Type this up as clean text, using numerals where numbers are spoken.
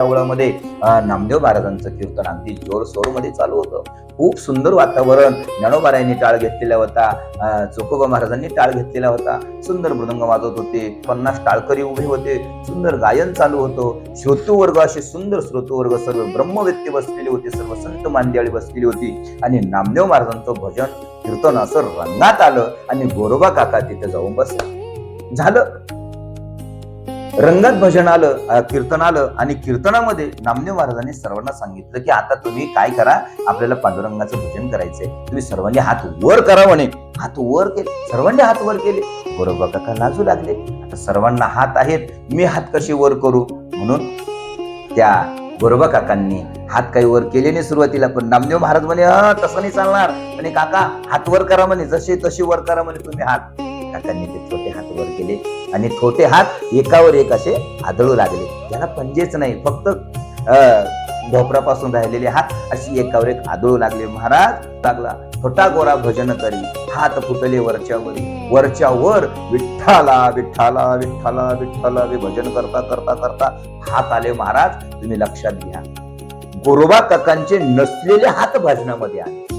मध्ये नामदेव महाराजांचं कीर्तन अगदी जोर सोर मध्ये चालू होतं. खूप सुंदर वातावरण. ज्ञानोबारायांनी टाळ घेतलेला होता, चोखोबा महाराजांनी टाळ घेतलेला होता. सुंदर मृदंग वाजवत होते, 50 टाळकरी उभे होते, सुंदर गायन चालू होतं. श्रोतू वर्ग, असे सुंदर श्रोतू वर्ग, सर्व ब्रह्मवेत्ते बसलेले होते, सर्व संत मांदियाळी बसलेली होती. आणि नामदेव महाराजांचं भजन कीर्तन असं रंगात आलं आणि गोरोबा काका तिथे जाऊन बसला. झालं, रंगात भजन आलं, कीर्तन आलं. आणि कीर्तनामध्ये नामदेव महाराजांनी सर्वांना सांगितलं की आता तुम्ही काय करा, आपल्याला पांडुरंगाचं भजन करायचंय, तुम्ही सर्वांनी हात वर करा म्हणे. हात वर केले, सर्वांनी हात वर केले. गोरोबा काका लाजू लागले, आता सर्वांना हात आहेत, मी हात कसे वर करू. म्हणून त्या गोरोबा काकांनी हात काही वर केले नाही सुरुवातीला, पण नामदेव महाराज म्हणे तसं नाही चालणार म्हणे, काका हात वर करा म्हणे, जसे तसे वर करा म्हणे तुम्ही हात. काकांनी ते छोटे हात वर केले आणि छोटे हात एकावर एक असे आदळू लागले. याला पंजेच नाही, फक्त ढोपरापासून राहिलेले हात अशी एकावर एक आदळू लागले. महाराज लागला, छोटा गोरा भजन करी, हात फुटले वरच्यावरी, वरच्यावर विठ्ठला विठ्ठला विठ्ठला विठ्ठला हे भजन करता करता करता हात आले. महाराज तुम्ही लक्षात घ्या, गोरोबा काकांचे नसलेले हात भजनामध्ये आले.